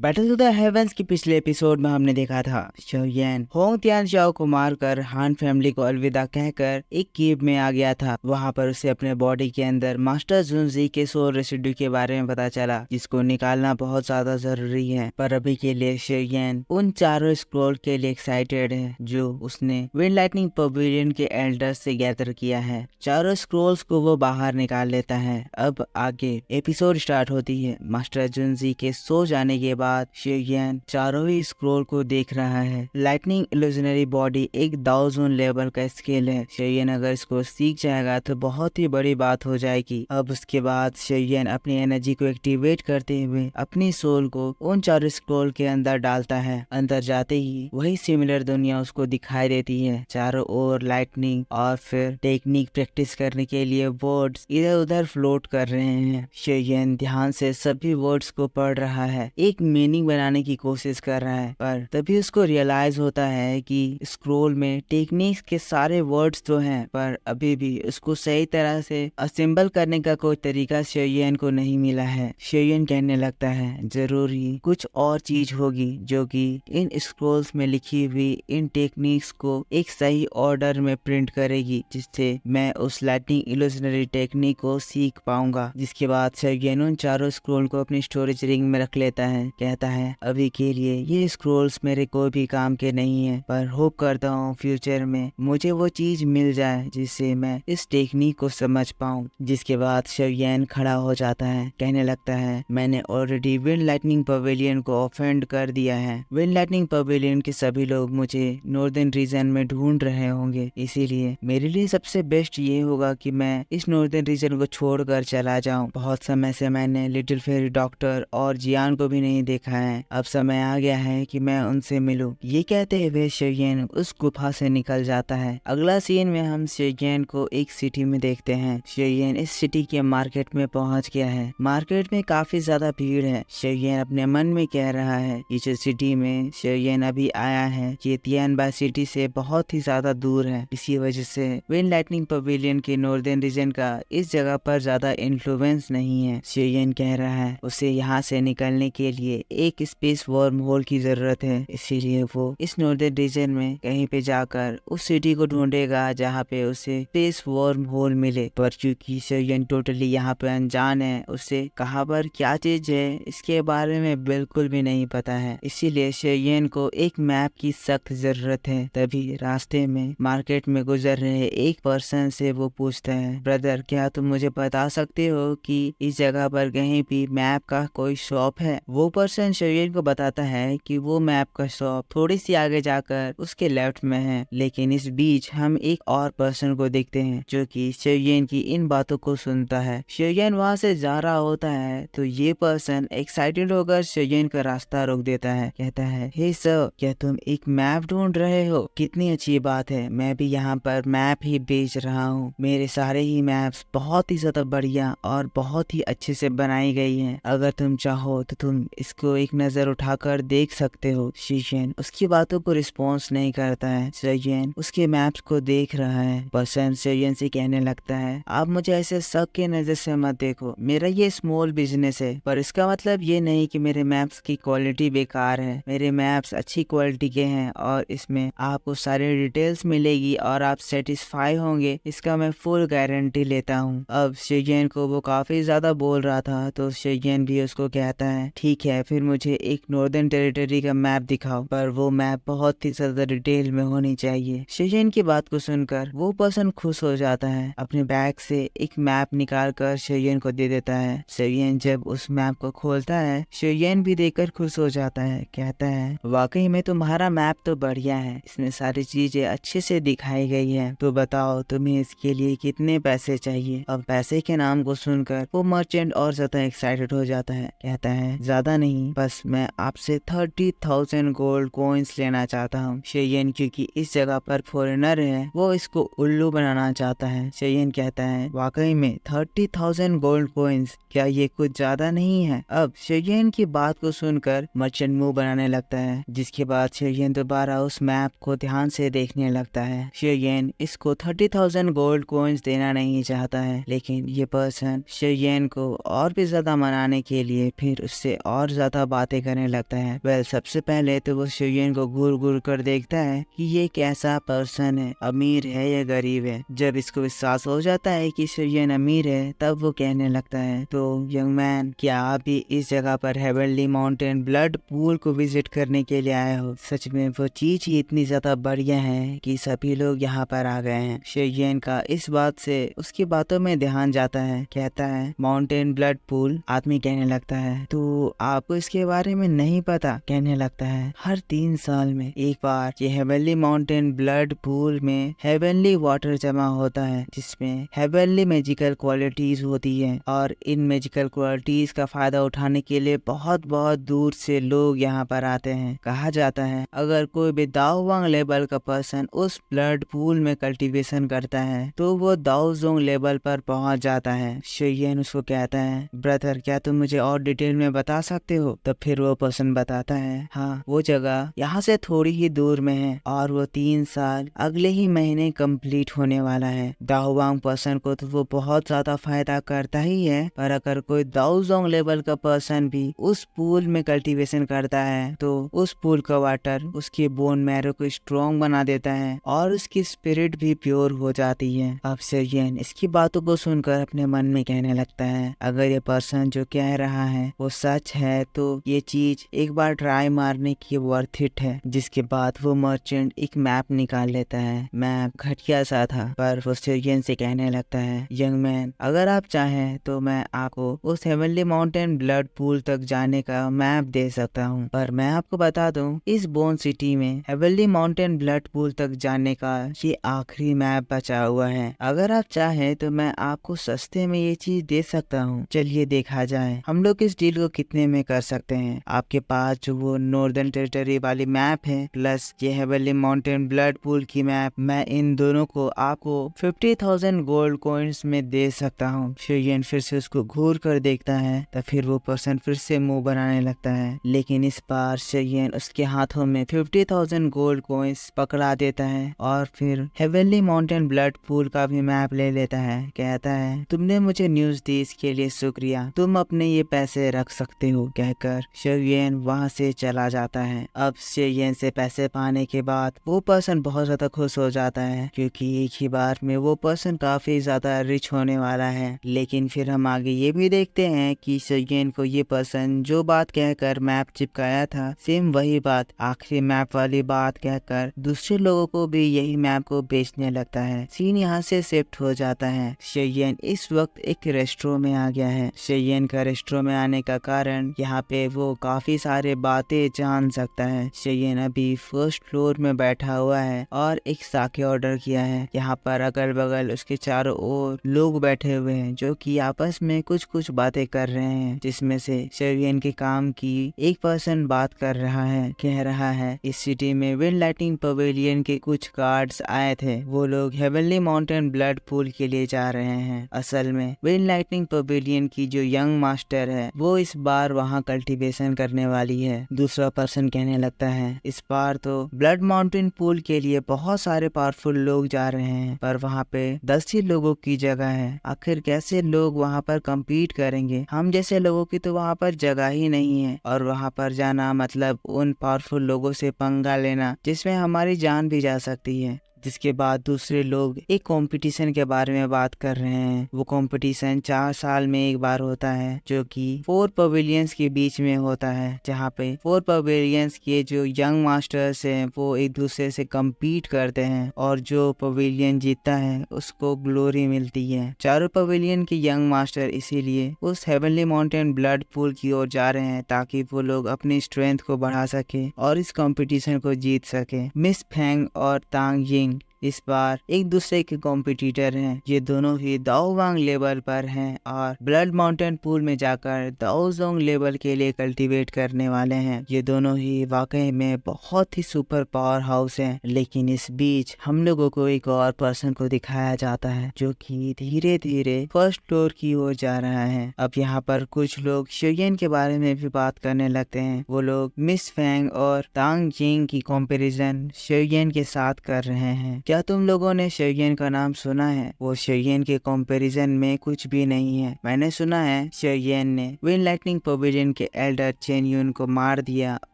Battle to the heavens के पिछले episode में हमने देखा था शोयन होंग तियानचाओ को मारकर हान फैमिली को अलविदा कहकर एक केव में आ गया था। वहां पर उसे अपने बॉडी के अंदर मास्टर जुनजी के सोल रेसिड्यू के बारे में पता चला, जिसको निकालना बहुत ज्यादा जरूरी है। पर अभी के लिए शोयन उन चारों स्क्रोल के लिए एक्साइटेड है जो उसने विंड लाइटनिंग पवेलियन के एल्डर्स से गैदर किया है। चारों स्क्रोल्स को वो बाहर निकाल लेता है। अब आगे एपिसोड स्टार्ट होती है। मास्टर जुनजी के सो जाने के बाद शोयन चारों ही स्क्रोल को देख रहा है। लाइटनिंग इल्यूजनरी बॉडी एक दाओ जोन लेवल का स्किल है। शोयन अगर इसको सीख जाएगा तो बहुत ही बड़ी बात हो जाएगी। अब उसके बाद शोयन अपनी एनर्जी को एक्टिवेट करते हुए अपनी सोल को उन चारों स्क्रोल के अंदर डालता है। अंदर जाते ही वही सिमिलर दुनिया उसको दिखाई देती है। चारों ओर लाइटनिंग और फिर टेक्निक प्रैक्टिस करने के लिए वर्ड्स इधर उधर फ्लोट कर रहे हैं। शोयन ध्यान से सभी वर्ड्स को पढ़ रहा है, एक मीनिंग बनाने की कोशिश कर रहा है। पर तभी उसको रियलाइज होता है कि स्क्रोल में टेक्निक्स के सारे वर्ड्स तो हैं, पर अभी भी उसको सही तरह से असेंबल करने का कोई तरीका शोयन को नहीं मिला है। शोयन कहने लगता है जरूरी कुछ और चीज होगी जो कि इन स्क्रोल्स में लिखी हुई इन टेक्निक्स को एक सही ऑर्डर में प्रिंट करेगी, जिससे मैं उस लाइटनिंग इल्यूजनरी टेक्निक को सीख पाऊंगा। जिसके बाद शोयन उन चारों स्क्रोल को अपनी स्टोरेज रिंग में रख लेता है। कहता है अभी के लिए ये स्क्रोल्स मेरे कोई भी काम के नहीं है, पर होप करता हूँ फ्यूचर में मुझे वो चीज मिल जाए जिससे मैं इस टेक्निक को समझ पाऊँ। जिसके बाद शोयन खड़ा हो जाता है, कहने लगता है मैंने ऑलरेडी विंड लाइटनिंग पवेलियन को ऑफेंड कर दिया है। विंड लाइटनिंग पवेलियन के सभी लोग मुझे नॉर्दर्न रीजन में ढूंढ रहे होंगे, इसीलिए मेरे लिए सबसे बेस्ट ये होगा कि मैं इस नॉर्दर्न रीजन को छोड़कर चला जाऊं। बहुत समय से मैंने लिटिल फेरी डॉक्टर और जियान को भी नहीं देखा है, अब समय आ गया है कि मैं उनसे मिलूं। ये कहते हुए शोयन उस गुफा से निकल जाता है। अगला सीन में हम शोयन को एक सिटी में देखते हैं। शोयन इस सिटी के मार्केट में पहुंच गया है। मार्केट में काफी ज्यादा भीड़ है। शोयन अपने मन में कह रहा है कि जो सिटी में शोयन अभी आया है ये तियानबा सिटी से बहुत ही ज्यादा दूर है। इसी वजह से विंड लाइटनिंग पवेलियन के नॉर्दर्न रीजन का इस जगह पर ज्यादा इन्फ्लुएंस नहीं है। शोयन कह रहा है उसे यहाँ से निकलने के लिए एक स्पेस वर्म होल की जरूरत है, इसीलिए वो इस नॉर्दर्न रीजन में कहीं पे जाकर उस सिटी को ढूंढेगा जहाँ पे उसे स्पेस वर्म होल मिले। पर चूंकि शोयन टोटली यहाँ पे अनजान है, उसे कहाँ पर क्या चीज है इसके बारे में बिल्कुल भी नहीं पता है, इसीलिए शोयन को एक मैप की सख्त जरूरत है। तभी रास्ते में मार्केट में गुजर रहे एक पर्सन से वो पूछता है ब्रदर क्या तुम मुझे बता सकते हो कि इस जगह पर कहीं भी मैप का कोई शॉप है। वो पर्सन शोयन को बताता है कि वो मैप का शॉप थोड़ी सी आगे जाकर उसके लेफ्ट में है। लेकिन इस बीच हम एक और पर्सन को देखते हैं जो कि शोयन की इन बातों को सुनता है। शोयन वहाँ से जा रहा होता है तो ये पर्सन एक्साइटेड होकर शोयन का रास्ता रोक देता है। कहता है हे सर क्या तुम एक मैप ढूंढ रहे हो? कितनी अच्छी बात है, मैं भी यहाँ पर मैप ही बेच रहा हूँ। मेरे सारे ही मैप्स बहुत ही ज्यादा बढ़िया और बहुत ही अच्छे से बनाई गई हैं। अगर तुम चाहो तो तुम इसको एक नजर उठाकर देख सकते हो। शोयन उसकी बातों को रिस्पॉन्स नहीं करता है। शोयन उसके मैप्स को देख रहा है। पर्सन शोयन से कहने लगता है आप मुझे ऐसे शक के नजर से मत देखो, मेरा ये स्मॉल बिजनेस है, पर इसका मतलब ये नहीं कि मेरे मैप्स की क्वालिटी बेकार है। मेरे मैप्स अच्छी क्वालिटी के हैं और इसमें आपको सारी डिटेल्स मिलेगी और आप सेटिस्फाई होंगे, इसका मैं फुल गारंटी लेता हूँ। अब शोयन को वो काफी ज्यादा बोल रहा था तो शोयन भी उसको कहता है ठीक है फिर मुझे एक नॉर्दर्न टेरिटरी का मैप दिखाओ, पर वो मैप बहुत ही ज्यादा डिटेल में होनी चाहिए। शोयन की बात को सुनकर वो पर्सन खुश हो जाता है। अपने बैग से एक मैप निकाल कर शोयन को दे देता है। शोयन जब उस मैप को खोलता है शोयन भी देखकर खुश हो जाता है। कहता है वाकई में तुम्हारा मैप तो बढ़िया है, इसमें सारी चीजें अच्छे से दिखाई गई है। तो बताओ तुम्हें इसके लिए कितने पैसे चाहिए? अब पैसे के नाम को सुनकर वो मर्चेंट और ज्यादा एक्साइटेड हो जाता है। कहता है ज्यादा नहीं, बस मैं आपसे 30,000 गोल्ड कॉइन्स लेना चाहता हूँ। शोयन क्योंकि इस जगह पर फॉरेनर है वो इसको उल्लू बनाना चाहता है। शोयन कहता है वाकई में 30,000 गोल्ड कॉइन्स, क्या ये कुछ ज्यादा नहीं है? अब शोयन की बात को सुनकर मर्चेंट मुंह बनाने लगता है। जिसके बाद शोयन दोबारा उस मैप को ध्यान से देखने लगता है। शोयन इसको 30,000 गोल्ड कॉइन्स देना नहीं चाहता है, लेकिन ये पर्सन शोयन को और भी ज्यादा मनाने के लिए फिर उससे और ज्यादा ज्यादा बातें करने लगता है। वेल सबसे पहले तो वो शिवयन को घूर घूर कर देखता है कि ये कैसा पर्सन है, अमीर है या गरीब है। जब इसको विश्वास हो जाता है कि शिवयन अमीर है तब वो कहने लगता है, तो यंग मैन क्या आप भी इस जगह पर हेवनली माउंटेन ब्लड पूल को विजिट करने के लिए आए हो? सच में वो चीज ही इतनी ज्यादा बढ़िया है कि सभी लोग यहाँ पर आ गए हैं। शिवयन का इस बात से उसकी बातों में ध्यान जाता है। कहता है माउंटेन ब्लड पूल। आदमी कहने लगता है तो आपको इसके बारे में नहीं पता? कहने लगता है हर 3 साल में एक बार ये हेवनली माउंटेन ब्लड पूल में हेवनली वाटर जमा होता है जिसमें हेवनली मैजिकल क्वालिटीज होती है और इन मैजिकल क्वालिटीज का फायदा उठाने के लिए बहुत बहुत दूर से लोग यहाँ पर आते हैं। कहा जाता है अगर कोई भी दाओवांग लेवल का पर्सन उस ब्लड पूल में कल्टीवेशन करता है तो वो दाओजोंग लेवल पर पहुंच जाता है। शिवयन उसको कहता है ब्रदर क्या तुम मुझे और डिटेल में बता सकते हो? तब फिर वो पर्सन बताता है हाँ वो जगह यहाँ से थोड़ी ही दूर में है और वो 3 साल अगले ही महीने कंप्लीट होने वाला है। दाओवांग पर्सन को तो वो बहुत ज्यादा फायदा करता ही है, पर अगर कोई दाओजोंग लेवल का पर्सन भी उस पूल में कल्टीवेशन करता है तो उस पूल का वाटर उसके बोन मैरो को स्ट्रॉन्ग बना देता है और उसकी स्पिरिट भी प्योर हो जाती है। अब शिवयन इसकी बातों को सुनकर अपने मन में कहने लगता है अगर ये पर्सन जो कह रहा है वो सच है तो ये चीज एक बार ट्राई मारने की वर्थ इट है। जिसके बाद वो मर्चेंट एक मैप निकाल लेता है। मैप घटिया सा था पर वो शिवयन से कहने लगता है यंग मैन अगर आप चाहें तो मैं आपको उस हेवनली माउंटेन ब्लड पूल तक जाने का मैप दे सकता हूँ, पर मैं आपको बता दूं इस बोन सिटी में हेवनली माउंटेन ब्लड पूल तक जाने का ये आखिरी मैप बचा हुआ है। अगर आप चाहें तो मैं आपको सस्ते में ये चीज दे सकता हूँ। चलिए देखा जाए हम लोग इस डील को कितने में कर सकते हैं। आपके पास जो वो नॉर्दर्न टेरिटरी वाली मैप है प्लस ये हेवनली माउंटेन ब्लड पूल की मैप, मैं इन दोनों को आपको 50,000 गोल्ड कॉइन्स में दे सकता हूँ। शिवयन फिर से उसको घूर कर देखता है तो फिर वो पर्सन फिर से मुंह बनाने लगता है, लेकिन इस बार शिवयन उसके हाथों में 50,000 गोल्ड कॉइन्स पकड़ा देता है और फिर हेवनली माउंटेन ब्लड पूल का भी मैप ले लेता है। कहता है तुमने मुझे न्यूज दी इसके लिए शुक्रिया, तुम अपने ये पैसे रख सकते हो। कहकर शिवयन वहाँ से चला जाता है। अब शिवयन से पैसे पाने के बाद वो पर्सन बहुत ज्यादा खुश हो जाता है क्योंकि एक ही बार में वो पर्सन काफी ज्यादा रिच होने वाला है। लेकिन फिर हम आगे ये भी देखते हैं कि शिवयन को ये पर्सन जो बात कहकर मैप चिपकाया था सेम वही बात आखिरी मैप वाली बात कहकर दूसरे लोगों को भी यही मैप को बेचने लगता है। सीन यहाँ से शिफ्ट हो जाता है। शिवयन इस वक्त एक रेस्टोरेंट में आ गया है। शिवयन का रेस्टोरेंट में आने का कारण यहाँ पे वो काफी सारे बातें जान सकता है। शिवयन अभी फर्स्ट फ्लोर में बैठा हुआ है और एक साके ऑर्डर किया है। यहाँ पर अगल बगल उसके चारों ओर लोग बैठे हुए हैं जो कि आपस में कुछ कुछ बातें कर रहे हैं, जिसमें से शिवयन के काम की एक पर्सन बात कर रहा है। कह रहा है इस सिटी में विंड लाइटिंग पवेलियन के कुछ कार्ड्स आए थे, वो लोग हेवनली माउंटेन ब्लड पूल के लिए जा रहे हैं। असल में विंड लाइटिंग पवेलियन की जो यंग मास्टर है वो इस बार वहाँ कल्टीवेशन करने वाली है। दूसरा पर्सन कहने लगता है इस बार तो ब्लड माउंटेन पूल के लिए बहुत सारे पावरफुल लोग जा रहे हैं, पर वहाँ पे 10 ही लोगों की जगह है। आखिर कैसे लोग वहाँ पर कम्पीट करेंगे? हम जैसे लोगों की तो वहाँ पर जगह ही नहीं है और वहाँ पर जाना मतलब उन पावरफुल लोगों से पंगा लेना जिसमें हमारी जान भी जा सकती है। जिसके बाद दूसरे लोग एक कंपटीशन के बारे में बात कर रहे हैं। वो कंपटीशन 4 साल में एक बार होता है जो कि 4 पवेलियंस के बीच में होता है, जहाँ पे 4 पवेलियंस के जो यंग मास्टर्स हैं वो एक दूसरे से compete करते हैं और जो पवेलियन जीतता है उसको ग्लोरी मिलती है। चारों पवेलियन के यंग मास्टर इसीलिए उस हेवनली माउंटेन ब्लड पूल की ओर जा रहे हैं ताकि वो लोग अपनी स्ट्रेंथ को बढ़ा सके और इस कंपटीशन को जीत सके। मिस फेंग और तांग यिंग इस बार एक दूसरे के कॉम्पिटिटर हैं। ये दोनों ही दाओवांग लेवल पर हैं और ब्लड माउंटेन पूल में जाकर दाओजोंग लेवल के लिए कल्टीवेट करने वाले हैं। ये दोनों ही वाकई में बहुत ही सुपर पावर हाउस हैं। लेकिन इस बीच हम लोगों को एक और पर्सन को दिखाया जाता है जो कि धीरे धीरे फर्स्ट फ्लोर की ओर जा रहा है। अब यहाँ पर कुछ लोग शिवयन के बारे में भी बात करने लगते हैं। वो लोग मिस फेंग और तांग जिंग की कंपैरिजन शिवयन के साथ कर रहे हैं। क्या तुम लोगों ने शेयन का नाम सुना है? वो शेयन के कंपैरिजन में कुछ भी नहीं है। मैंने सुना है शेयन ने विंड लाइटनिंग पवेलियन के एल्डर चेन यून को मार दिया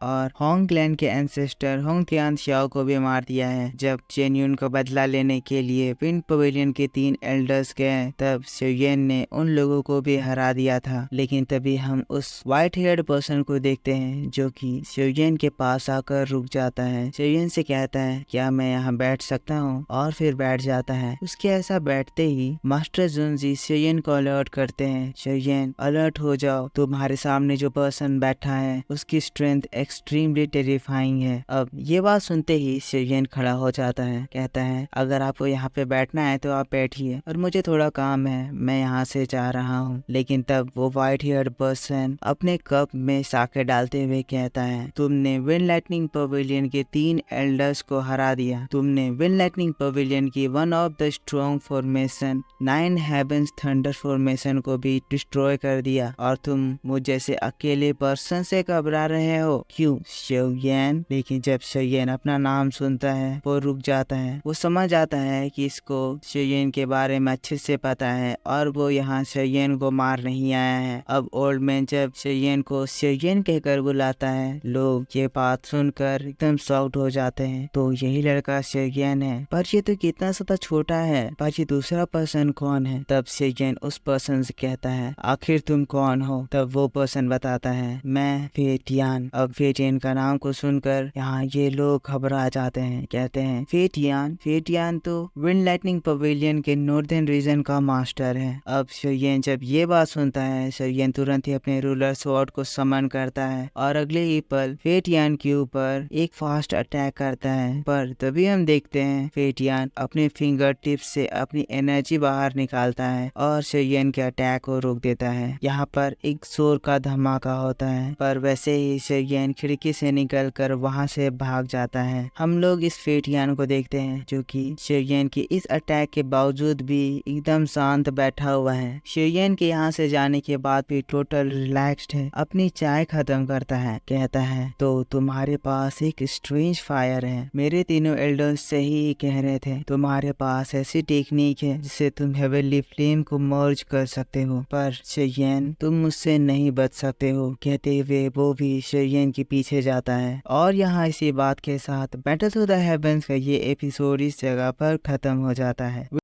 और होंग क्लैन के एंसेस्टर होंग तियान श्याओ को भी मार दिया है। जब चेन यून को बदला लेने के लिए विंड पवेलियन के 3 एल्डर्स गए तब शेयन ने उन लोगों को भी हरा दिया था। लेकिन तभी हम उस व्हाइट हेयर्ड पर्सन को देखते हैं जो कि शेयन के पास आकर रुक जाता है। शेयन से कहता है क्या मैं यहाँ बैठ सकता हूँ, और फिर बैठ जाता है। उसके ऐसा बैठते ही मास्टर जुनजी शेयन को अलर्ट करते हैं। शेयन अलर्ट हो जाओ, तुम्हारे सामने जो पर्सन बैठा है उसकी स्ट्रेंथ एक्सट्रीमली टेरिफाइंग है। अब ये बात सुनते ही शेयन खड़ा हो जाता है, कहता है अगर आपको यहाँ पे बैठना है तो आप बैठिए और मुझे थोड़ा काम है, मैं यहाँ से जा रहा हूँ। लेकिन तब वो व्हाइट हेयर्ड पर्सन अपने कप में साके डालते हुए कहता है तुमने विंड लाइटनिंग पवेलियन के 3 एल्डर्स को हरा दिया। तुमने विंड लाइटनिंग पवेलियन की one of the strong formation 9 heavens thunder formation को भी डिस्ट्रॉय कर दिया और तुम मुझ जैसे अकेले पर्सन से घबरा रहे हो क्यों शेयन? लेकिन जब शेयन अपना नाम सुनता है वो रुक जाता है। वो समझ आता है कि इसको शेयन के बारे में अच्छे से पता है और वो यहाँ शेयन को मार नहीं आया है। अब ओल्ड मैन जब शेयन को शेयन कहकर बुलाता है लोग ये बात सुनकर एकदम शॉक्ड हो जाते हैं। तो यही लड़का शेयन है, पर ये तो कितना सा छोटा है, पर ये दूसरा पर्सन कौन है? तब शेयन उस पर्सन से कहता है आखिर तुम कौन हो? तब वो पर्सन बताता है मैं फेटियान। अब फेटियान का नाम को सुनकर यहाँ ये लोग घबरा जाते हैं, कहते हैं फेटियान? फेटियान तो विंड लाइटनिंग पवेलियन के नॉर्दर्न रीजन का मास्टर है। अब शेयन जब ये बात सुनता है शेयन तुरंत ही अपने रूलर स्वॉर्ड को समन करता है और अगले ही पल फेटियान के ऊपर एक फास्ट अटैक करता है। पर तभी हम देखते हैं फेटियान अपने फिंगर टिप से अपनी एनर्जी बाहर निकालता है और शेयन के अटैक को रोक देता है। यहाँ पर एक जोर का धमाका होता है, पर वैसे ही शेयन खिड़की से निकलकर वहाँ से भाग जाता है। हम लोग इस फेटियान को देखते हैं जो कि शेयन की इस अटैक के बावजूद भी एकदम शांत बैठा हुआ है। शेयन के यहाँ से जाने के बाद भी टोटल रिलैक्स्ड है। अपनी चाय खत्म करता है, कहता है तो तुम्हारे पास एक स्ट्रेंज फायर है। मेरे तीनों एल्डर्स से ही कह रहे थे तुम्हारे पास ऐसी टेक्निक है जिससे तुम हेवनली फ्लेम को मर्ज कर सकते हो, पर शेयन तुम मुझसे नहीं बच सकते हो। कहते हुए वो भी शेयन के पीछे जाता है। और यहाँ इसी बात के साथ बैटल टू द हेवंस का ये एपिसोड इस जगह पर खत्म हो जाता है।